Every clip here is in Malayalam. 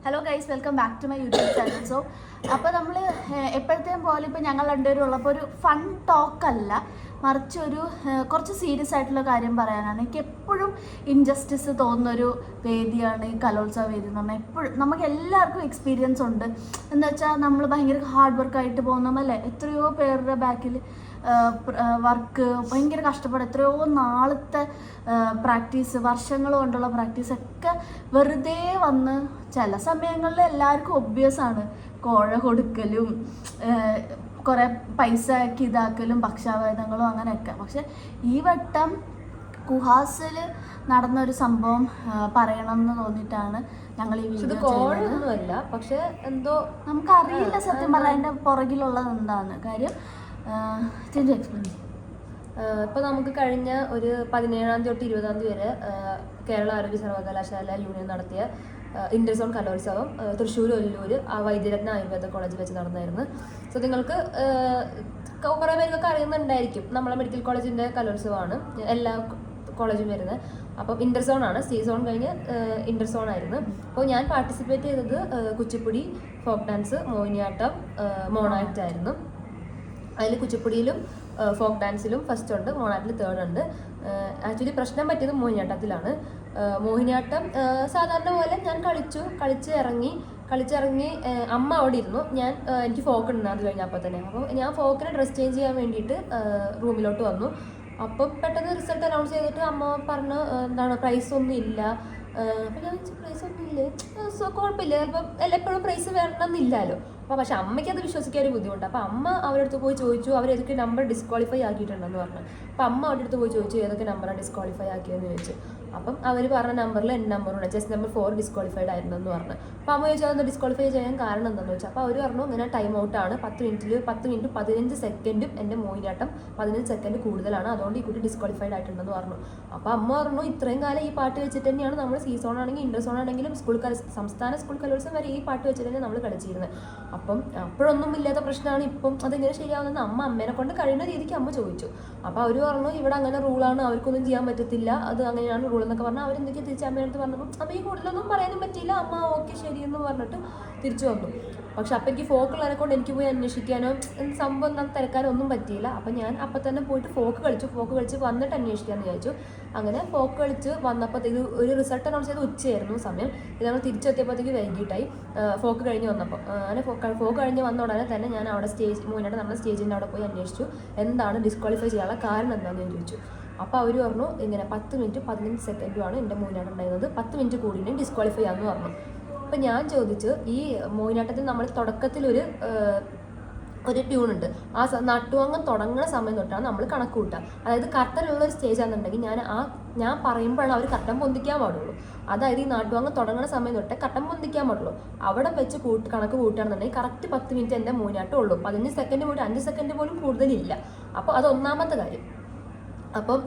Hello guys, welcome back to my YouTube channel. So അപ്പോൾ നമ്മൾ എപ്പോഴത്തെയും പോലെ ഇപ്പോൾ ഞങ്ങൾ രണ്ടുപേരും ഉള്ളപ്പോൾ ഒരു ഫൺ ടോക്കല്ല, മറിച്ച് ഒരു കുറച്ച് സീരിയസ് ആയിട്ടുള്ള കാര്യം പറയാനാണ്. എനിക്ക് എപ്പോഴും ഇൻജസ്റ്റിസ് തോന്നുന്നൊരു വേദിയാണ് ഈ കലോത്സവ വേദി എന്ന് പറഞ്ഞാൽ. എപ്പോഴും നമുക്ക് എല്ലാവർക്കും എക്സ്പീരിയൻസ് ഉണ്ട്. എന്ന് വെച്ചാൽ നമ്മൾ ഭയങ്കര ഹാർഡ് വർക്കായിട്ട് പോകുന്നതല്ലേ, എത്രയോ പേരുടെ ബാക്കിൽ വർക്ക് ഭയങ്കര കഷ്ടപ്പാട്, എത്രയോ നാളത്തെ പ്രാക്ടീസ്, വർഷങ്ങൾ കൊണ്ടുള്ള പ്രാക്ടീസൊക്കെ വെറുതെ വന്ന് ചില സമയങ്ങളിൽ എല്ലാവർക്കും ഒബ്വിയസ് ആണ് കോഴ കൊടുക്കലും കുറേ പൈസയൊക്കെ ഇതാക്കലും പക്ഷാഭേദങ്ങളും അങ്ങനെയൊക്കെ. പക്ഷെ ഈ വട്ടം കുഹാസിൽ നടന്നൊരു സംഭവം പറയണം എന്ന് തോന്നിയിട്ടാണ് ഞങ്ങൾ ഈ വീഡിയോ ചെയ്യുന്നത്. പക്ഷെ എന്തോ നമുക്കറിയില്ല സത്യം പറഞ്ഞാൽ അതിൻ്റെ പുറകിലുള്ളത് എന്താണ് കാര്യം. എക്സ്പ്ലെയിൻ. ഇപ്പോൾ നമുക്ക് കഴിഞ്ഞ ഒരു 17-ാം തീയതി തൊട്ട് 20-ാം തീയതി വരെ കേരള ആരോഗ്യ സർവകലാശാല യൂണിയൻ നടത്തിയ ഇന്റർസോൺ കലോത്സവം തൃശ്ശൂർ ഒല്ലൂർ വൈദ്യരത്ന ആയുർവേദ കോളേജിൽ വെച്ച് നടന്നായിരുന്നു. സോ നിങ്ങൾക്ക് കുറേ പേർക്കൊക്കെ അറിയുന്നുണ്ടായിരിക്കും, നമ്മളെ മെഡിക്കൽ കോളേജിൻ്റെ കലോത്സവമാണ് എല്ലാ കോളേജും വരുന്നത്. അപ്പം ഇന്റർസോൺ ആണ്, സീസോൺ കഴിഞ്ഞ് ഇന്റർസോൺ ആയിരുന്നു. അപ്പോൾ ഞാൻ പാർട്ടിസിപ്പേറ്റ് ചെയ്തത് കുച്ചിപ്പുടി, ഫോക്ക് ഡാൻസ്, മോഹിനിയാട്ടം, മോണാക്റ്റ് ആയിരുന്നു. അതിൽ കുച്ചിപ്പുടിയിലും ഫോക്ക് ഡാൻസിലും ഫസ്റ്റ് ഉണ്ട്, മോണാക്റ്റിൽ തേർഡ് ഉണ്ട്. ആക്ച്വലി പ്രശ്നം പറ്റിയത് മോഹിനിയാട്ടത്തിലാണ്. മോഹിനിയാട്ടം സാധാരണ പോലെ ഞാൻ കളിച്ചിറങ്ങി അമ്മ അവിടെ ഇരുന്നു. എനിക്ക് ഫോക്ക് ഉണ്ട് അത് കഴിഞ്ഞപ്പോൾ തന്നെ. അപ്പോൾ ഞാൻ ഫോക്കിനെ ഡ്രസ് ചേഞ്ച് ചെയ്യാൻ വേണ്ടിയിട്ട് റൂമിലോട്ട് വന്നു. അപ്പം പെട്ടെന്ന് റിസൾട്ട് അനൗൺസ് ചെയ്തിട്ട് അമ്മ പറഞ്ഞു എന്താണ് പ്രൈസ് ഒന്നും ഇല്ല. അപ്പം ഞാൻ പ്രൈസ് ഒന്നും ഇല്ലേ, സോ കുഴപ്പമില്ല, ചിലപ്പം എപ്പോഴും പ്രൈസ് വരണമെന്നില്ലല്ലോ. അപ്പോൾ പക്ഷെ അമ്മയ്ക്ക് അത് വിശ്വസിക്കാൻ ഒരു ബുദ്ധിമുട്ട്. അപ്പോൾ അമ്മ അവരുടെ അടുത്ത് പോയി ചോദിച്ചു, അവരേതൊക്കെ നമ്പർ ഡിസ്ക്വാളിഫൈ ആക്കിയിട്ടുണ്ടെന്ന് പറഞ്ഞു. അപ്പോൾ അമ്മ അവരുടെ അടുത്ത് പോയി ചോദിച്ചു ഏതൊക്കെ നമ്പറാണ് ഡിസ്ക്വാളിഫൈ ആക്കിയതെന്ന് ചോദിച്ചു. അപ്പം അവർ പറഞ്ഞ നമ്പറിൽ എൻ്റെ നമ്പറുണ്ട്, ജസ്റ്റ് നമ്പർ 4 ഡിസ്ക്വാളിഫൈഡ് ആയിരുന്നെന്ന് പറഞ്ഞു. അപ്പോൾ അമ്മ ചോദിച്ചാൽ അത് ഡിസ്ക്വാളിഫൈ ചെയ്യാൻ കാരണം എന്താണെന്ന് ചോദിച്ചാൽ അപ്പോൾ അവർ പറഞ്ഞു ഇങ്ങനെ ടൈം ഔട്ടാണ്, 10 മിനിറ്റ് 15 സെക്കൻഡും എൻ്റെ മോഹിനിയാട്ടം 15 സെക്കൻഡ് കൂടുതലാണ്, അതുകൊണ്ട് ഈ കുട്ടി ഡിസ്ക്വാളിഫൈഡ് ആയിട്ടുണ്ടെന്ന് പറഞ്ഞു. അപ്പോൾ അമ്മ പറഞ്ഞു ഇത്രയും കാലം ഈ പാട്ട് വെച്ചിട്ട് തന്നെയാണ് നമ്മൾ സീസോൺ ആണെങ്കിലും ഇന്റർസോൺ ആണെങ്കിലും സംസ്ഥാന സ്കൂൾ കലോത്സവം വരെ ഈ പാട്ട് വെച്ചിട്ട് തന്നെ നമ്മൾ കളിച്ചിരുന്നത്. അപ്പം അപ്പോഴൊന്നും ഇല്ലാത്ത പ്രശ്നമാണ് ഇപ്പം അതെങ്ങനെ ശരിയാവുന്നതെന്ന് അമ്മേനെ കൊണ്ട് കഴിയുന്ന രീതിക്ക് അമ്മ ചോദിച്ചു. അപ്പോൾ അവർ പറഞ്ഞു ഇവിടെ അങ്ങനെ റൂളാണ്, അവർക്കൊന്നും ചെയ്യാൻ പറ്റത്തില്ല, അത് അങ്ങനെയാണ് റൂൾ എന്നൊക്കെ പറഞ്ഞാൽ അവരെന്തൊക്കെ തിരിച്ച് അമ്മേനടുത്ത് പറഞ്ഞപ്പോൾ അമ്മ ഈ കൂടുതലൊന്നും പറയാനും പറ്റിയില്ല. അമ്മ ഓക്കെ ശരിയെന്ന് പറഞ്ഞിട്ട് തിരിച്ചു വന്നു. പക്ഷെ അപ്പം എനിക്ക് ഫോക്കുള്ളതിനെ കൊണ്ട് എനിക്ക് പോയി അന്വേഷിക്കാനോ സംഭവം എന്താ തിരക്കാനോ ഒന്നും പറ്റിയില്ല. അപ്പം ഞാൻ അപ്പം തന്നെ പോയിട്ട് ഫോക്ക് കളിച്ച് വന്നിട്ട് അന്വേഷിക്കാമെന്ന് വിചാരിച്ചു. അങ്ങനെ ഫോക്ക് കളിച്ച് വന്നപ്പോൾ ഇത് ഒരു റിസൾട്ട് അനൗൺസ് ചെയ്ത് ഉച്ചയായിരുന്നു സമയം. ഇത് ഞങ്ങൾ തിരിച്ചെത്തിയപ്പോഴത്തേക്ക് വൈകിട്ടായി ഫോക്ക് കഴിഞ്ഞ് വന്നപ്പോൾ. അങ്ങനെ ഫോക്ക് കഴിഞ്ഞ് വന്ന ഉടനെ തന്നെ ഞാൻ അവിടെ മോഹിനിയാട്ടം നമ്മുടെ സ്റ്റേജിൻ്റെ അവിടെ പോയി അന്വേഷിച്ചു എന്താണ് ഡിസ്ക്വാളിഫൈ ചെയ്യാനുള്ള കാരണം എന്താണെന്ന് ഞാൻ ചോദിച്ചു. അപ്പോൾ അവർ പറഞ്ഞു ഇങ്ങനെ 10 മിനിറ്റ് 15 സെക്കൻഡുമാണ് എൻ്റെ മോഹിനിയാട്ടം ഉണ്ടായിരുന്നത്, 10 മിനിറ്റ് കൂടിയും ഡിസ്ക്വാളിഫൈ ആണെന്ന് പറഞ്ഞു. അപ്പം ഞാൻ ചോദിച്ചു ഈ മോഹിനിയാട്ടത്തിൽ നമ്മൾ തുടക്കത്തിലൊരു ട്യൂണുണ്ട്, ആ നട്ടുവാങ്ങം തുടങ്ങുന്ന സമയം തൊട്ടാണ് നമ്മൾ കണക്ക് കൂട്ടുക. അതായത് കർട്ടനുള്ള ഒരു സ്റ്റേജ് ആണെന്നുണ്ടെങ്കിൽ ഞാൻ പറയുമ്പോഴാണ് അവർ കട്ടം പൊന്തിക്കാൻ പാടുള്ളൂ. അതായത് ഈ നാട്ടുവാങ്ങം തുടങ്ങുന്ന സമയം തൊട്ടേ കട്ടം പൊന്തിക്കാൻ പാടുള്ളൂ. അവിടെ വെച്ച് കണക്ക് കൂട്ടുകയാണെന്നുണ്ടെങ്കിൽ കറക്റ്റ് 10 മിനിറ്റ് എൻ്റെ മോഹിനിയാട്ടം ഉള്ളൂ. 15 സെക്കൻഡ് പോയിട്ട് 5 സെക്കൻഡ് പോലും കൂടുതലില്ല. അപ്പോൾ അത് ഒന്നാമത്തെ കാര്യം. അപ്പം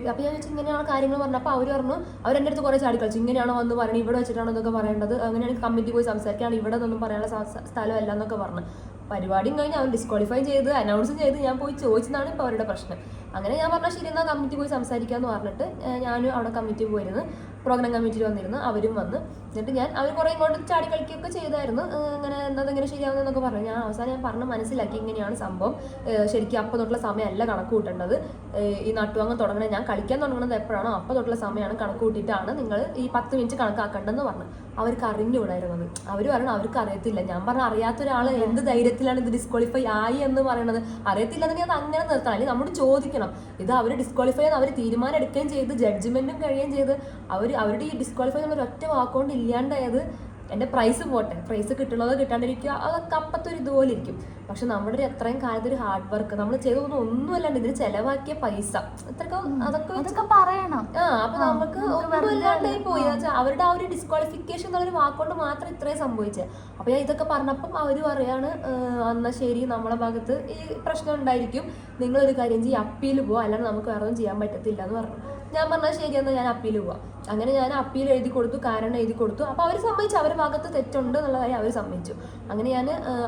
അപ്പോൾ ഞാൻ വെച്ചാൽ ഇങ്ങനെയാണ് കാര്യങ്ങൾ പറഞ്ഞത്. അപ്പോൾ അവർ പറഞ്ഞു, അവരെൻ്റെ അടുത്ത് കുറേ ചാടി കളിച്ചു, ഇങ്ങനെയാണോ വന്ന് പറയണത്, ഇവിടെ വെച്ചിട്ടാണോ ഇതൊക്കെ പറയേണ്ടത്, അങ്ങനെയാണെങ്കിൽ കമ്മിറ്റി പോയി സംസാരിക്കുകയാണ്, ഇവിടെ നിന്നൊന്നും പറയാനുള്ള സ്ഥലമല്ല എന്നൊക്കെ പറഞ്ഞു. പരിപാടിയും കഴിഞ്ഞ് അവർ ഡിസ്ക്വാളിഫൈ ചെയ്ത് അനൗൺസ് ചെയ്ത് ഞാൻ പോയി ചോദിച്ചതാണ് ഇപ്പോൾ അവരുടെ പ്രശ്നം. അങ്ങനെ ഞാൻ പറഞ്ഞാൽ ശരി എന്നാൽ കമ്മിറ്റി പോയി സംസാരിക്കാമെന്ന് പറഞ്ഞിട്ട് ഞാനും അവിടെ കമ്മിറ്റി പോയിരുന്നു, പ്രോഗ്രാം കമ്മിറ്റിയിൽ വന്നിരുന്നു, അവരും വന്ന്. എന്നിട്ട് അവർ കുറേ ഇങ്ങോട്ട് ചാടി കളിക്കുകയൊക്കെ ചെയ്തായിരുന്നു. അങ്ങനെ എങ്ങനെ ശരിയാവുന്നതെന്നൊക്കെ പറഞ്ഞു. ഞാൻ അവസാനം പറഞ്ഞ് മനസ്സിലാക്കി ഇങ്ങനെയാണ് സംഭവം, ശരിക്കും അപ്പോൾ തൊട്ടുള്ള സമയമല്ല കണക്ക് കൂട്ടേണ്ടത്, ഈ നട്ടുവാങ്ങം തുടങ്ങണത് ഞാൻ കളിക്കാൻ തുടങ്ങുന്നത് എപ്പോഴാണോ അപ്പോൾ തൊട്ടുള്ള സമയമാണ് കണക്ക് കൂട്ടിയിട്ടാണ് നിങ്ങൾ ഈ 10 മിനിറ്റ് കണക്കാക്കേണ്ടതെന്ന് പറഞ്ഞു. അവർക്ക് അറിഞ്ഞുകൂടായിരുന്നത്. അവർ പറഞ്ഞു അവർക്ക് അറിയത്തില്ല. ഞാൻ പറഞ്ഞ അറിയാത്ത ഒരാൾ എന്ത് ധൈര്യത്തിലാണ് ഇത് ഡിസ്ക്വാളിഫൈ ആയി എന്ന് പറയുന്നത്, അറിയത്തില്ലെന്നെങ്കിൽ അത് അങ്ങനെ നിർത്തണം, അല്ലെങ്കിൽ നമ്മൾ ചോദിക്കണം. ഇത് അവർ ഡിസ്ക്വാളിഫൈ ചെയ്ത് അവർ തീരുമാനം എടുക്കുകയും ചെയ്ത് ജഡ്ജ്മെന്റും കഴിയുകയും ചെയ്ത് അവരുടെ ഈ ഡിസ്ക്വാളിഫൈ എന്നുള്ള ഒറ്റ വാക്കുകൊണ്ട് ഇല്ലാണ്ടായത് എൻ്റെ പ്രൈസ് പോട്ടെ, പ്രൈസ് കിട്ടുന്നതോ കിട്ടാണ്ടിരിക്കുക അതൊക്കെ അപ്പത്തൊരു ഇതുപോലെ ഇരിക്കും. പക്ഷെ നമ്മുടെ എത്രയും കാലത്തൊരു ഹാർഡ് വർക്ക് നമ്മൾ ചെയ്തൊന്നും ഒന്നുമല്ലാണ്ട് ഇതിന് ചെലവാക്കിയ പൈസ അതൊക്കെ പറയണം. അപ്പൊ നമുക്ക് ഒന്നുമില്ലാണ്ടായി പോയി. അവരുടെ ആ ഒരു ഡിസ്ക്വാളിഫിക്കേഷൻ എന്നുള്ളൊരു വാക്കുകൊണ്ട് മാത്രം ഇത്രയും സംഭവിച്ചത്. അപ്പൊ ഞാൻ ഇതൊക്കെ പറഞ്ഞപ്പം അവർ പറയാണ് എന്നാൽ ശരി നമ്മളെ ഭാഗത്ത് ഈ പ്രശ്നം ഉണ്ടായിരിക്കും, നിങ്ങളൊരു കാര്യം ചെയ്യും അപ്പീൽ പോവാ, അല്ലാണ്ട് നമുക്ക് വേറെ ഒന്നും ചെയ്യാൻ പറ്റത്തില്ല എന്ന് പറഞ്ഞു. ഞാൻ പറഞ്ഞാൽ ശരി എന്നാൽ ഞാൻ അപ്പീൽ പോവാം. അങ്ങനെ ഞാൻ അപ്പീൽ എഴുതി കൊടുത്തു, കാരണം എഴുതി കൊടുത്തു. അപ്പോൾ അവർ സമ്മതിച്ചു, അവരുടെ ഭാഗത്ത് തെറ്റുണ്ട് എന്നുള്ള കാര്യം അവർ സമ്മതിച്ചു. അങ്ങനെ ഞാൻ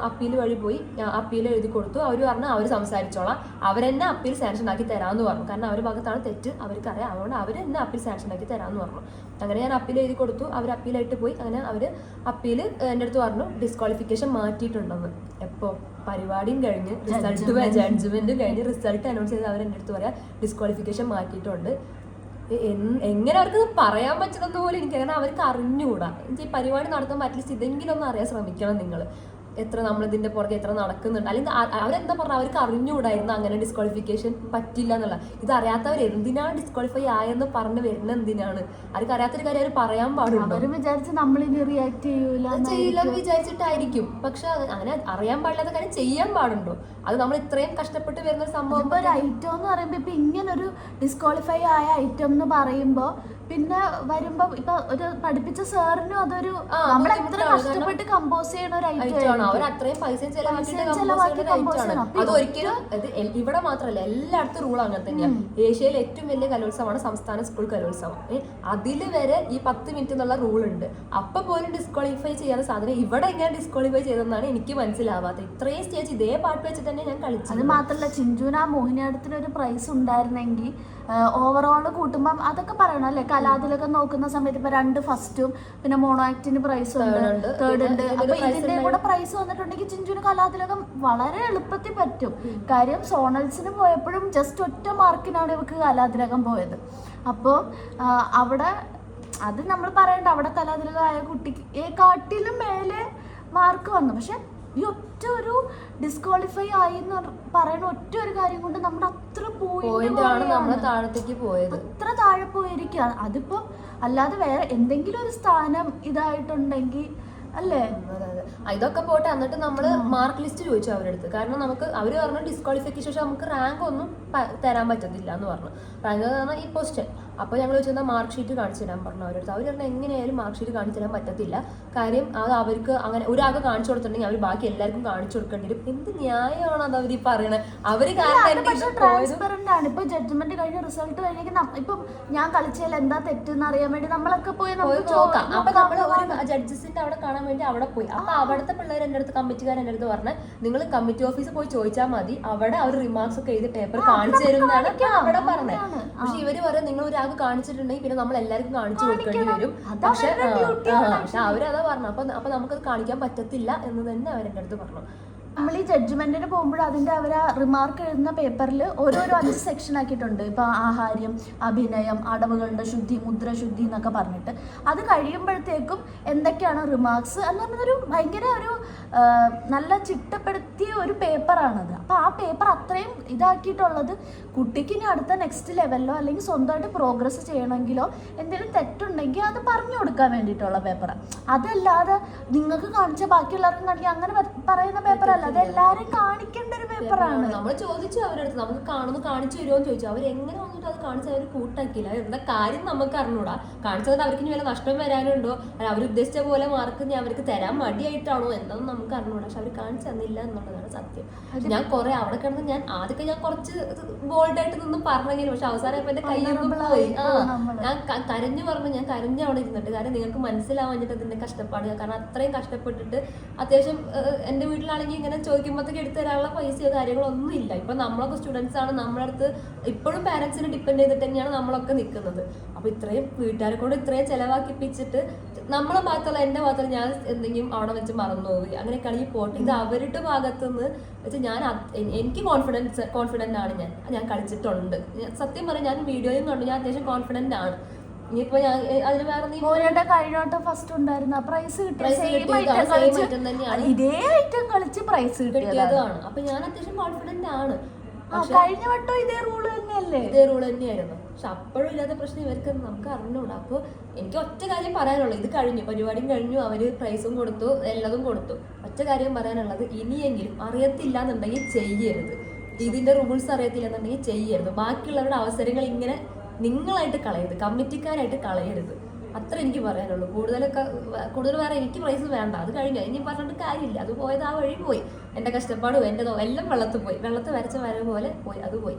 അപ്പീൽ വഴി പോയി അപ്പീൽ എഴുതി കൊടുത്തു. അവർ പറഞ്ഞു അവർ സംസാരിച്ചോളാം, അവരെന്നെ അപ്പീൽ സാങ്ഷൻ ആക്കി തരാമെന്ന് പറഞ്ഞു. കാരണം അവരുടെ ഭാഗത്താണ് തെറ്റ്, അവർക്കറിയാം, അതുകൊണ്ട് അവർ എന്നെ അപ്പീൽ സാങ്ഷൻ ആക്കി തരാമെന്ന് പറഞ്ഞു. അങ്ങനെ ഞാൻ അപ്പീൽ എഴുതി കൊടുത്തു, അവർ അപ്പീലായിട്ട് പോയി. അങ്ങനെ അവർ അപ്പീൽ എൻ്റെ അടുത്ത് പറഞ്ഞു ഡിസ്ക്വാളിഫിക്കേഷൻ മാറ്റിയിട്ടുണ്ടെന്ന്. എപ്പോൾ പരിപാടിയും കഴിഞ്ഞ് ജഡ്ജ്മെൻറ്റും കഴിഞ്ഞ് റിസൾട്ട് അനൗൺസ് ചെയ്ത് അവർ എൻ്റെ അടുത്ത് പറയാം ഡിസ്ക്വാളിഫിക്കേഷൻ മാറ്റിയിട്ടുണ്ട്. എങ്ങനെ അവർക്ക് പറയാൻ പറ്റുന്നത് പോലെ എനിക്ക്, കാരണം അവർക്ക് അറിഞ്ഞുകൂടാ. ഈ പരിപാടി നടത്തുമ്പോൾ അറ്റ്ലീസ്റ്റ് ഇതെങ്കിലും ഒന്ന് അറിയാൻ ശ്രമിക്കണം നിങ്ങൾ, എത്ര നമ്മളിതിൻ്റെ പുറകെ എത്ര നടക്കുന്നുണ്ട്. അല്ലെങ്കിൽ അവരെന്താ പറഞ്ഞാൽ അവർക്ക് അറിഞ്ഞുകൂടായിരുന്നു അങ്ങനെ ഡിസ്ക്വാളിഫിക്കേഷൻ പറ്റില്ല എന്നുള്ള. ഇത് അറിയാത്തവർ എന്തിനാണ് ഡിസ്ക്വാളിഫൈ ആയെന്ന് പറഞ്ഞ് വരുന്നത് എന്തിനാണ്? അവർക്ക് അറിയാത്തൊരു കാര്യം അവർ പറയാൻ പാടുള്ളൂ. വിചാരിച്ച് നമ്മളിനി റിയാക്ട് ചെയ്യില്ല വിചാരിച്ചിട്ടായിരിക്കും. പക്ഷെ അങ്ങനെ അറിയാൻ പാടില്ലാത്ത കാര്യം ചെയ്യാൻ പാടുണ്ടോ? അത് നമ്മൾ ഇത്രയും കഷ്ടപ്പെട്ട് വരുന്ന ഒരു സംഭവം. ഒരു ഐറ്റം എന്ന് പറയുമ്പോൾ ഇപ്പൊ ഇങ്ങനൊരു ഡിസ്ക്വാളിഫൈ ആയ ഐറ്റം എന്ന് പറയുമ്പോ പിന്നെ വരുമ്പോ ഇപ്പൊ ഒരു പഠിപ്പിച്ച സാറിനും അതൊരു നമ്മൾ എത്ര കഷ്ടപ്പെട്ട് കമ്പോസ് ചെയ്യണ ഒരു ഐറ്റം, അവർ അത്രയും പൈസ ചെലവാക്കി കമ്പോസ് ചെയ്യണം. അത് ഒരിക്കലും ഇവിടെ മാത്രമല്ല, എല്ലായിടത്തും റൂൾ അങ്ങനെ തന്നെയാണ്. ഏഷ്യയിലെ ഏറ്റവും വലിയ കലോത്സവമാണ് സംസ്ഥാന സ്കൂൾ കലോത്സവം. അതിൽ വരെ ഈ 10 മിനിറ്റ് എന്നുള്ള റൂൾ ഉണ്ട്. അപ്പൊ പോലും ഡിസ്ക്വാളിഫൈ ചെയ്യാത്ത സാധനം ഇവിടെ എങ്ങനെ ഡിസ്ക്വാളിഫൈ ചെയ്തെന്നാണ് എനിക്ക് മനസ്സിലാവാത്തത്. ഇത്രയും സ്റ്റേജ് ഇതേ പാട്ട് വെച്ച് തന്നെ ഞാൻ കളിച്ചു. അത് മാത്രല്ല ചിഞ്ചുന മോഹിനിയാട്ടത്തിന് ഒരു പ്രൈസ് ഉണ്ടായിരുന്നെങ്കിൽ ഓവറോൾ കൂട്ടുമ്പം അതൊക്കെ പറയണം അല്ലെ. കലാതിലകം നോക്കുന്ന സമയത്ത് ഇപ്പൊ 2 ഫസ്റ്റും പിന്നെ മോണോ ആക്ടിന് പ്രൈസ് ഉണ്ട്, തേർഡ് ഉണ്ട്. അപ്പൊ ഇതിന്റെ കൂടെ പ്രൈസ് വന്നിട്ടുണ്ടെങ്കിൽ ചിഞ്ചുന് കലാതിലകം വളരെ എളുപ്പത്തിൽ പറ്റും. കാര്യം സോണൽസിന് പോയപ്പോഴും ജസ്റ്റ് ഒറ്റ മാർക്കിനാണ് ഇവർക്ക് കലാതിലകം പോയത്. അപ്പോൾ അവിടെ അത് നമ്മൾ പറയണ്ട, അവിടെ കലാതിലകമായ കുട്ടിക്ക് കാട്ടിലും മേലെ മാർക്ക് വന്നു. പക്ഷെ ഈ ഒറ്റ ഒരു ഡിസ്ക്വാളിഫൈ ആയി എന്ന് പറയുന്ന ഒറ്റ ഒരു കാര്യം കൊണ്ട് നമ്മുടെ അത്ര താഴത്തേക്ക് പോയത്, അത്ര താഴെ പോയിരിക്കുകയാണ്. അതിപ്പോ അല്ലാതെ വേറെ എന്തെങ്കിലും ഒരു സ്ഥാനം ഇതായിട്ടുണ്ടെങ്കിൽ അല്ലേ. ഇതൊക്കെ പോട്ടെ. എന്നിട്ട് നമ്മള് മാർക്ക് ലിസ്റ്റ് ചോദിച്ചു അവരുടെ അടുത്ത്. കാരണം നമുക്ക് അവര് പറഞ്ഞു ഡിസ്ക്വാളിഫിക്കേഷൻ ശേഷം നമുക്ക് റാങ്ക് ഒന്നും തരാൻ പറ്റത്തില്ല എന്ന് പറഞ്ഞു. റാങ്ക് എന്ന് പറഞ്ഞാൽ ഈ പൊസിഷൻ. അപ്പോൾ ഞങ്ങൾ ചോദിച്ചാൽ മാർക്ക് ഷീറ്റ് കാണിച്ചു തരാൻ പറഞ്ഞു അവരടുത്ത്. അവർ പറഞ്ഞാൽ എങ്ങനെയായാലും മാർക്ക് ഷീറ്റ് കാണിച്ചു തരാൻ പറ്റത്തില്ല. കാര്യം അത് അവർക്ക് അങ്ങനെ ഒരാൾക്ക് കാണിച്ചു കൊടുത്തിട്ടുണ്ടെങ്കിൽ അവർ ബാക്കി എല്ലാവർക്കും കാണിച്ചു കൊടുക്കേണ്ടി വരും. എന്ത് ന്യായമാണ് അത് അവർ പറയണത്? അവര് ട്രാൻസ്പെറന്റ് ആണ്. ഇപ്പൊ ജഡ്ജ്മെന്റ് കഴിഞ്ഞ റിസൾട്ട് കഴിഞ്ഞെങ്കിൽ ഇപ്പൊ ഞാൻ കളിച്ചാൽ എന്താ തെറ്റെന്ന് അറിയാൻ വേണ്ടി നമ്മളൊക്കെ പോയി നോക്കാം. അപ്പൊ നമ്മള് ജഡ്ജസിന്റെ അവിടെ കാണാൻ വേണ്ടി അവിടെ പോയി. അപ്പൊ അവിടുത്തെ പിള്ളേർ എൻ്റെ അടുത്ത്, കമ്മിറ്റിക്കാരൻ എൻ്റെ അടുത്ത് പറഞ്ഞാൽ നിങ്ങൾ കമ്മിറ്റി ഓഫീസിൽ പോയി ചോദിച്ചാൽ മതി, അവിടെ അവർ റിമാർക്സ് ഒക്കെ എഴുതി പേപ്പർ കാണിച്ചു തരുന്നതാണ് അവിടെ പറഞ്ഞത്. പക്ഷെ ഇവര് പറയാം നിങ്ങൾ ഒരാൾക്ക് കാണിച്ചിട്ടുണ്ടെങ്കിൽ പിന്നെ നമ്മൾ എല്ലാവർക്കും കാണിച്ചു കൊടുക്കേണ്ടി വരും. പക്ഷെ അവരതാ പറഞ്ഞു. അപ്പൊ നമുക്കത് കാണിക്കാൻ പറ്റത്തില്ല എന്ന് തന്നെ അവരെന്റെ അടുത്ത് പറഞ്ഞു. നമ്മൾ ഈ ജഡ്ജ്മെന്റിന് പോകുമ്പോൾ അതിന്റെ അവർ റിമാർക്ക് എഴുതുന്ന പേപ്പറിൽ ഓരോരോ 5 സെക്ഷൻ ആക്കിയിട്ടുണ്ട്. ഇപ്പൊ ആഹാര്യം, അഭിനയം, അടവുകളുടെ ശുദ്ധി, മുദ്രശുദ്ധി എന്നൊക്കെ പറഞ്ഞിട്ട് അത് കഴിയുമ്പോഴത്തേക്കും എന്തൊക്കെയാണ് റിമാർക്സ് എന്ന് പറഞ്ഞൊരു ഭയങ്കര ഒരു നല്ല ചിട്ടപ്പെടുത്തിയ ഒരു പേപ്പറാണത്. അപ്പൊ ആ പേപ്പർ അത്രയും ഇതാക്കിയിട്ടുള്ളത് കുട്ടിക്ക് ഇനി അടുത്ത നെക്സ്റ്റ് ലെവലിലോ അല്ലെങ്കിൽ സ്വന്തമായിട്ട് പ്രോഗ്രസ് ചെയ്യണമെങ്കിലോ എന്തെങ്കിലും തെറ്റുണ്ടെങ്കിൽ അത് പറഞ്ഞു കൊടുക്കാൻ വേണ്ടിയിട്ടുള്ള പേപ്പറാണ്. അതല്ലാതെ നിങ്ങൾക്ക് കാണിച്ച ബാക്കിയുള്ളവർക്കും കാണിക്കുക അങ്ങനെ പറയുന്ന പേപ്പറല്ല. അതെല്ലാരും കാണിക്കേണ്ട ഒരു പേപ്പറാണ്. നമ്മൾ ചോദിച്ചു അവരുടെ അടുത്ത് നമുക്ക് കാണിച്ചു തരുമോ എന്ന് ചോദിച്ചു. അവർ എങ്ങനെ വന്നിട്ട് അത് കാണിച്ച് അവർ കൂട്ടാക്കില്ല. എന്താ കാര്യം നമുക്ക് അറിഞ്ഞൂടാ. കാണിച്ചത് അവർക്ക് ഇനി വല്ല നഷ്ടം വരാനുണ്ടോ, അവർ ഉദ്ദേശിച്ച പോലെ മാർക്ക് അവർക്ക് തരാൻ മടിയായിട്ടാണോ എന്താണെന്ന് നമുക്ക് അറിഞ്ഞൂടാ. പക്ഷെ അവർ കാണിച്ചു തന്നില്ല എന്നുള്ളതാണ് സത്യം. ഞാൻ കുറെ അവിടെ കിടന്ന് ഞാൻ കുറച്ച് ബോൾഡായിട്ട് നിന്ന് പറഞ്ഞെങ്കിലും പക്ഷെ അവസാനം എന്റെ കയ്യിൽ പോയി. ഞാൻ കരഞ്ഞു പറഞ്ഞു, ഞാൻ കരഞ്ഞു അവിടെ ഇരുന്നിട്ട്. കാരണം നിങ്ങൾക്ക് മനസ്സിലാവാഞ്ഞിട്ട് അതിന്റെ കഷ്ടപ്പാട്. കാരണം അത്രയും കഷ്ടപ്പെട്ടിട്ട് അത്യാവശ്യം എന്റെ വീട്ടിലാണെങ്കിൽ ഇങ്ങനെ ചോദിക്കുമ്പോഴത്തേക്ക് എടുത്തു തരാനുള്ള പൈസയോ കാര്യങ്ങളോ ഒന്നും ഇല്ല. ഇപ്പൊ നമ്മളൊക്കെ സ്റ്റുഡൻസ് ആണ്, നമ്മുടെ അടുത്ത് ഇപ്പോഴും പാരന്റ്സിനെ ഡിപ്പെൻഡ് ചെയ്തിട്ട് തന്നെയാണ് നമ്മളൊക്കെ നിൽക്കുന്നത്. അപ്പൊ ഇത്രയും വീട്ടുകാരെ കൊണ്ട് ഇത്രയും ചെലവാക്കിപ്പിച്ചിട്ട് നമ്മളെ ഭാഗത്തുള്ള എന്റെ ഭാഗത്തുള്ള ഞാൻ എന്തെങ്കിലും അവിടെ വെച്ച് മറന്നുപോയി അങ്ങനെയൊക്കെയാണെങ്കിൽ പോട്ടെ. ഇത് അവരുടെ ഭാഗത്തുനിന്ന് വെച്ച് ഞാൻ എനിക്ക് കോൺഫിഡന്റ് ആണ്. ഞാൻ കളിച്ചിട്ടുണ്ട്. സത്യം പറയാം, ഞാൻ വീഡിയോയും കണ്ടു. ഞാൻ അത്യാവശ്യം കോൺഫിഡന്റ് ആണ്. ഇനിയിപ്പോ ഞാൻ അതിന് വേറെ കഴിഞ്ഞോട്ട് ഫസ്റ്റ് ഉണ്ടായിരുന്ന പ്രൈസ് ഇതേ ഐറ്റം കളിച്ച് പ്രൈസ് കിട്ടിയതാണ്. അപ്പൊ ഞാൻ അത്യാവശ്യം കോൺഫിഡന്റ് ആണ്. കഴിഞ്ഞ വട്ടം ഇതേ റൂള് തന്നെയായിരുന്നു. പക്ഷെ അപ്പോഴും ഇല്ലാത്ത പ്രശ്നം ഇവർക്ക് നമുക്ക് അറിഞ്ഞൂടാ. അപ്പൊ എനിക്ക് ഒറ്റ കാര്യം പറയാനുള്ളൂ, ഇത് കഴിഞ്ഞു, പരിപാടിയും കഴിഞ്ഞു, അവര് പ്രൈസും കൊടുത്തു, എല്ലാതും കൊടുത്തു. ഒറ്റ കാര്യം പറയാനുള്ളത്, ഇനിയെങ്കിലും അറിയത്തില്ല എന്നുണ്ടെങ്കിൽ ചെയ്യരുത്. ഇതിന്റെ റൂൾസ് അറിയത്തില്ല എന്നുണ്ടെങ്കിൽ ചെയ്യരുത്. ബാക്കിയുള്ളവരുടെ അവസരങ്ങൾ ഇങ്ങനെ നിങ്ങളായിട്ട് കളയരുത്, കമ്മിറ്റിക്കാരായിട്ട് കളയരുത്. അത്ര എനിക്ക് പറയാനുള്ളൂ. കൂടുതൽ വേറെ എനിക്ക് പ്രൈസ് വേണ്ട. അത് കഴിഞ്ഞു, ഇനി പറഞ്ഞിട്ട് കാര്യമില്ല. അത് പോയത് ആ വഴി പോയി. എൻ്റെ കഷ്ടപ്പാടും എൻ്റെതോ എല്ലാം വെള്ളത്തിൽ പോയി. വെള്ളത്തിൽ വരച്ച വര പോലെ പോയി, അത് പോയി.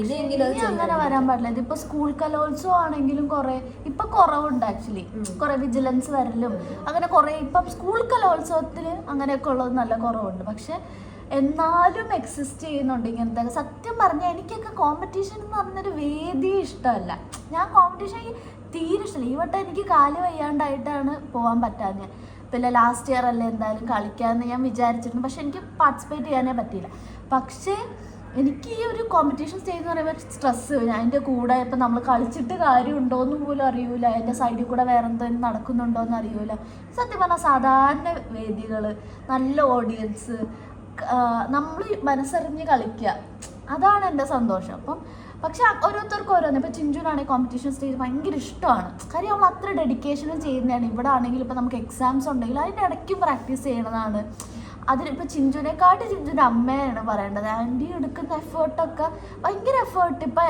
ഇനിയെങ്കിലും അത് ഇനി അങ്ങനെ വരാൻ പാടില്ല. ഇതിപ്പോ സ്കൂൾ കലോത്സവം ആണെങ്കിലും കുറെ ഇപ്പൊ കുറവുണ്ട് ആക്ച്വലി, കുറെ വിജിലൻസ് വരലും അങ്ങനെ കുറെ ഇപ്പം സ്കൂൾ കലോത്സവത്തിന് അങ്ങനെയൊക്കെ ഉള്ളത് നല്ല കുറവുണ്ട്. പക്ഷെ എന്നാലും എക്സിസ്റ്റ് ചെയ്യുന്നുണ്ട് ഇങ്ങനത്തെ. സത്യം പറഞ്ഞാൽ എനിക്കൊക്കെ കോമ്പറ്റീഷൻ എന്ന് പറഞ്ഞൊരു വേദി ഇഷ്ടമല്ല. ഞാൻ കോമ്പറ്റീഷൻ തീരെ ഇഷ്ടമല്ല. ഈ വട്ടം എനിക്ക് കാല് വയ്യാണ്ടായിട്ടാണ് പോകാൻ പറ്റാഞ്ഞത്. പിന്നെ ലാസ്റ്റ് ഇയർ അല്ലേ എന്തായാലും കളിക്കാമെന്ന് ഞാൻ വിചാരിച്ചിരുന്നു. പക്ഷെ എനിക്ക് പാർട്ടിസിപ്പേറ്റ് ചെയ്യാനേ പറ്റിയില്ല. പക്ഷേ എനിക്ക് ഈ ഒരു കോമ്പറ്റീഷൻ സ്റ്റേജ് എന്ന് പറയുമ്പോൾ സ്ട്രെസ്സ്. അതിൻ്റെ കൂടെ ഇപ്പം നമ്മൾ കളിച്ചിട്ട് കാര്യമുണ്ടോ എന്ന് പോലും അറിയൂല, അതിൻ്റെ സൈഡിൽ കൂടെ വേറെ എന്തെങ്കിലും നടക്കുന്നുണ്ടോ എന്ന് അറിയൂല. സത്യം പറഞ്ഞാൽ സാധാരണ വേദികൾ, നല്ല ഓഡിയൻസ്, നമ്മൾ മനസ്സറിഞ്ഞ് കളിക്കുക, അതാണ് എൻ്റെ സന്തോഷം. അപ്പം പക്ഷെ ഓരോരുത്തർക്കും ഓരോന്ന്. ഇപ്പോൾ ചിഞ്ചുനാണെങ്കിൽ കോമ്പറ്റീഷൻ സ്റ്റേജ് ഭയങ്കര ഇഷ്ടമാണ്. കാര്യം അവൾ അത്ര ഡെഡിക്കേഷനും ചെയ്യുന്നതാണ്. ഇവിടെ ആണെങ്കിൽ ഇപ്പോൾ നമുക്ക് എക്സാംസ് ഉണ്ടെങ്കിൽ അതിൻ്റെ ഇടയ്ക്ക് പ്രാക്ടീസ് ചെയ്യണതാണ്. അതിനിപ്പോൾ ചിഞ്ചുവിനെക്കാട്ടി ചിഞ്ചുവിൻ്റെ അമ്മയാണ് പറയേണ്ടത്. ആൻറ്റി എടുക്കുന്ന എഫേർട്ടൊക്കെ ഭയങ്കര എഫേർട്ട്. ഇപ്പം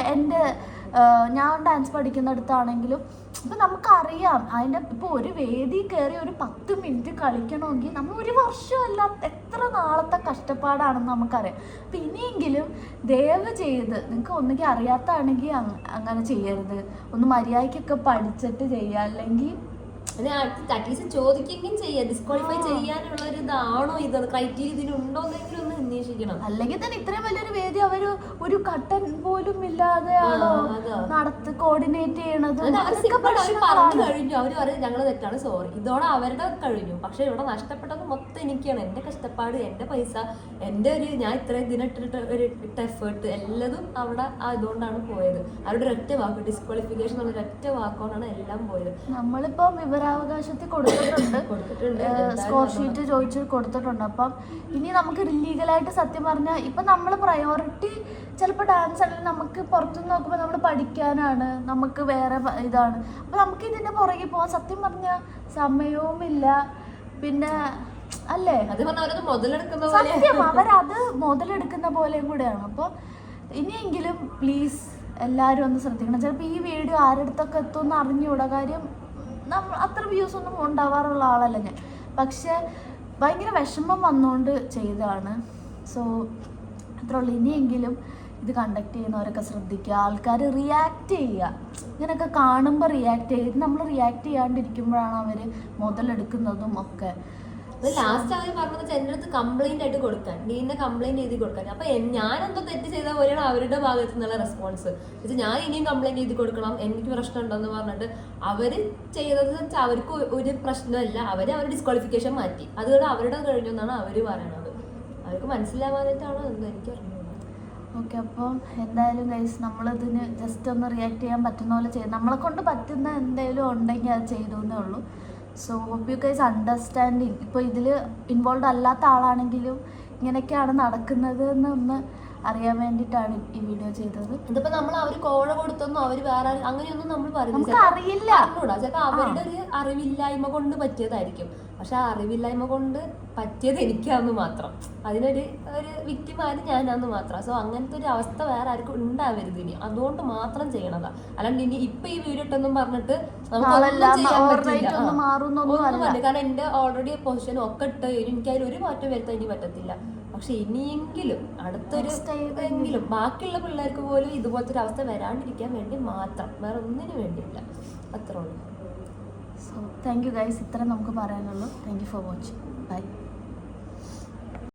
ഞാൻ ഡാൻസ് പഠിക്കുന്നിടത്താണെങ്കിലും ഇപ്പം നമുക്കറിയാം അതിൻ്റെ ഇപ്പോൾ ഒരു വേദി കയറി ഒരു 10 മിനിറ്റ് കളിക്കണമെങ്കിൽ നമ്മൾ ഒരു വർഷമല്ല എത്ര നാളത്തെ കഷ്ടപ്പാടാണെന്ന് നമുക്കറിയാം. അപ്പം ഇനിയെങ്കിലും ദയവ് ചെയ്ത് നിങ്ങൾക്ക് ഒന്നുകിൽ അറിയാത്തതാണെങ്കിൽ അങ്ങനെ ചെയ്യരുത്. ഒന്ന് മര്യാദയ്ക്കൊക്കെ പഠിച്ചിട്ട് ചെയ്യുക. അല്ലെങ്കിൽ അറ്റ്ലീസ്റ്റ് ചോദിക്കെങ്കിലും ചെയ്യാം. ഡിസ്ക്വാളിഫൈ ചെയ്യാനുള്ള ഒരു ഇതാണോ ഇത്, ക്രൈറ്റീരിയ ഇതിനുണ്ടോ എന്നെങ്കിലും ഒന്ന് അന്വേഷിക്കണം. അല്ലെങ്കിൽ തന്നെ ഇത്രയും വലിയൊരു വേദി അവര് ഒരു കട്ടൻ പോലും ഇല്ലാതെയാണോ കോർഡിനേറ്റ് ചെയ്യണത്. പറഞ്ഞു കഴിഞ്ഞു, അവര് പറയും ഞങ്ങള് തെറ്റാണ്, സോറി, ഇതോടെ അവരുടെ കഴിഞ്ഞു. പക്ഷെ ഇവിടെ നഷ്ടപ്പെട്ടത് മൊത്തം എനിക്കാണ്. എന്റെ കഷ്ടപ്പാട്, എന്റെ പൈസ, എന്റെ ഞാൻ ഇത്രയും ദിനം ഇട്ട എഫേർട്ട് എല്ലാതും അവിടെ ഇതുകൊണ്ടാണ് പോയത്. അവരുടെ ഒരൊറ്റ വാക്ക്, ഡിസ്ക്വാളിഫിക്കേഷൻ എന്നുള്ള ഒരൊറ്റ വാക്കുകൊണ്ടാണ് എല്ലാം പോയത്. നമ്മളിപ്പോ വിവരാവകാശത്തിൽ കൊടുത്തിട്ടുണ്ട്, സ്കോർ ഷീറ്റ് ചോദിച്ചു കൊടുത്തിട്ടുണ്ട്. അപ്പം ഇനി നമുക്ക് ലീഗലായിട്ട് സത്യം പറഞ്ഞാൽ ഇപ്പം നമ്മൾ പ്രയോറിറ്റി ചിലപ്പോൾ ഡാൻസ് അല്ലെങ്കിൽ നമുക്ക് പുറത്തുനിന്ന് നോക്കുമ്പോൾ നമ്മൾ പഠിക്കാനാണ്, നമുക്ക് വേറെ ഇതാണ്. അപ്പം നമുക്ക് ഇതിൻ്റെ പുറകെ പോകാൻ സത്യം പറഞ്ഞാൽ സമയവുമില്ല. പിന്നെ അല്ലേ സത്യം അവരത് മുതലെടുക്കുന്ന പോലെയും കൂടെയാണ്. അപ്പോൾ ഇനിയെങ്കിലും പ്ലീസ് എല്ലാവരും ഒന്ന് ശ്രദ്ധിക്കണം. ചിലപ്പോൾ ഈ വീഡിയോ ആരടുത്തൊക്കെ എത്തുമെന്ന് അറിഞ്ഞുകൂടാ. കാര്യം നമ്മൾ അത്ര വ്യൂസ് ഒന്നും ഉണ്ടാവാറുള്ള ആളല്ല ഞാൻ. പക്ഷെ ഭയങ്കര വിഷമം വന്നുകൊണ്ട് ചെയ്തതാണ്. സോ അത്രയുള്ളൂ. ഇനിയെങ്കിലും ഇത് കണ്ടക്ട് ചെയ്യുന്നവരൊക്കെ ശ്രദ്ധിക്കുക. ആൾക്കാർ റിയാക്ട് ചെയ്യുക. ഇങ്ങനെയൊക്കെ കാണുമ്പോൾ റിയാക്ട് ചെയ്ത് നമ്മൾ റിയാക്ട് ചെയ്യാണ്ടിരിക്കുമ്പോഴാണ് അവർ മുതലെടുക്കുന്നതും ഒക്കെ. ലാസ്റ്റ് അവർ പറഞ്ഞത് എൻ്റെ അടുത്ത് കംപ്ലൈന്റ് ആയിട്ട് കൊടുക്കാൻ, നീ എന്നെ കംപ്ലൈന്റ് എഴുതി കൊടുക്കാൻ. അപ്പൊ ഞാനെന്തോ തെറ്റ് ചെയ്ത പോലെയാണ് അവരുടെ ഭാഗത്തു നിന്നുള്ള റെസ്പോൺസ്. ഞാൻ ഇനിയും കംപ്ലൈന്റ് എഴുതി കൊടുക്കണം, എനിക്ക് പ്രശ്നം ഉണ്ടെന്ന് പറഞ്ഞിട്ട് അവര് ചെയ്തത് വെച്ചാൽ അവർക്ക് ഒരു പ്രശ്നമല്ല, അവർ ഡിസ്ക്വാളിഫിക്കേഷൻ മാറ്റി. അതുകൊണ്ട് അവരുടെ കഴിഞ്ഞു എന്നാണ് അവര് പറയണത്. അവർക്ക് മനസ്സിലാവാനായിട്ടാണോ എന്തോ എനിക്ക് അറിഞ്ഞു. ഓക്കെ, അപ്പോൾ എന്തായാലും ഗൈസ് നമ്മളിതിന് ജസ്റ്റ് ഒന്ന് റിയാക്ട് ചെയ്യാൻ പറ്റുന്ന പോലെ ചെയ്യും. നമ്മളെ കൊണ്ട് പറ്റുന്ന എന്തെങ്കിലും ഉണ്ടെങ്കിൽ അത് ചെയ്തു എന്നേ ഉള്ളൂ. So hope you guys understanding. ഇപ്പോൾ ഇതിൽ ഇൻവോൾവ് അല്ലാത്ത ആളാണെങ്കിലും ഇങ്ങനെയൊക്കെയാണ് നടക്കുന്നത് എന്നൊന്ന് അറിയാൻ വേണ്ടിയിട്ടാണ് ഈ വീഡിയോ ചെയ്തത്. ഇതിപ്പോൾ നമ്മൾ അവർ കോഴ കൊടുത്തൊന്നും അവർ വേറെ അങ്ങനെയൊന്നും നമ്മൾ പറയുന്നത് അറിയില്ല. ചിലപ്പോൾ അവരുടെ ഒരു അറിവില്ലായ്മ കൊണ്ട് പറ്റിയതായിരിക്കും. പക്ഷെ ആ അറിവില്ലായ്മ കൊണ്ട് പറ്റിയത് എനിക്കാന്ന് മാത്രം, അതിനൊരു വിക്ടിമായത് ഞാനാന്ന് മാത്രം. സോ അങ്ങനത്തെ ഒരു അവസ്ഥ വേറെ ആർക്കും ഉണ്ടാവരുത് ഇനി. അതുകൊണ്ട് മാത്രം ചെയ്യണതാ. അല്ലാണ്ട് ഇനി ഇപ്പൊ ഈ വീഡിയോ ഇട്ടെന്നും പറഞ്ഞിട്ട് നമുക്കൊന്നും ചെയ്യാൻ പറ്റില്ല. കാരണം എന്റെ ഓൾറെഡി പൊസിഷൻ ഒക്കെ ഇട്ട് എനിക്ക് അതിൽ ഒരു മാറ്റം വരുത്താൻ ഇനി പറ്റത്തില്ല. പക്ഷെ ഇനിയെങ്കിലും അടുത്തൊരു എങ്കിലും ബാക്കിയുള്ള പിള്ളേർക്ക് പോലും ഇതുപോലത്തെ ഒരു അവസ്ഥ വരാണ്ടിരിക്കാൻ വേണ്ടി മാത്രം, വേറെ ഒന്നിനു വേണ്ടിയില്ല. അത്രേ ഉള്ളൂ. So thank you guys. ഇത്ര നമുക്ക് പറയാനുള്ളൂ. Thank you for watching. By.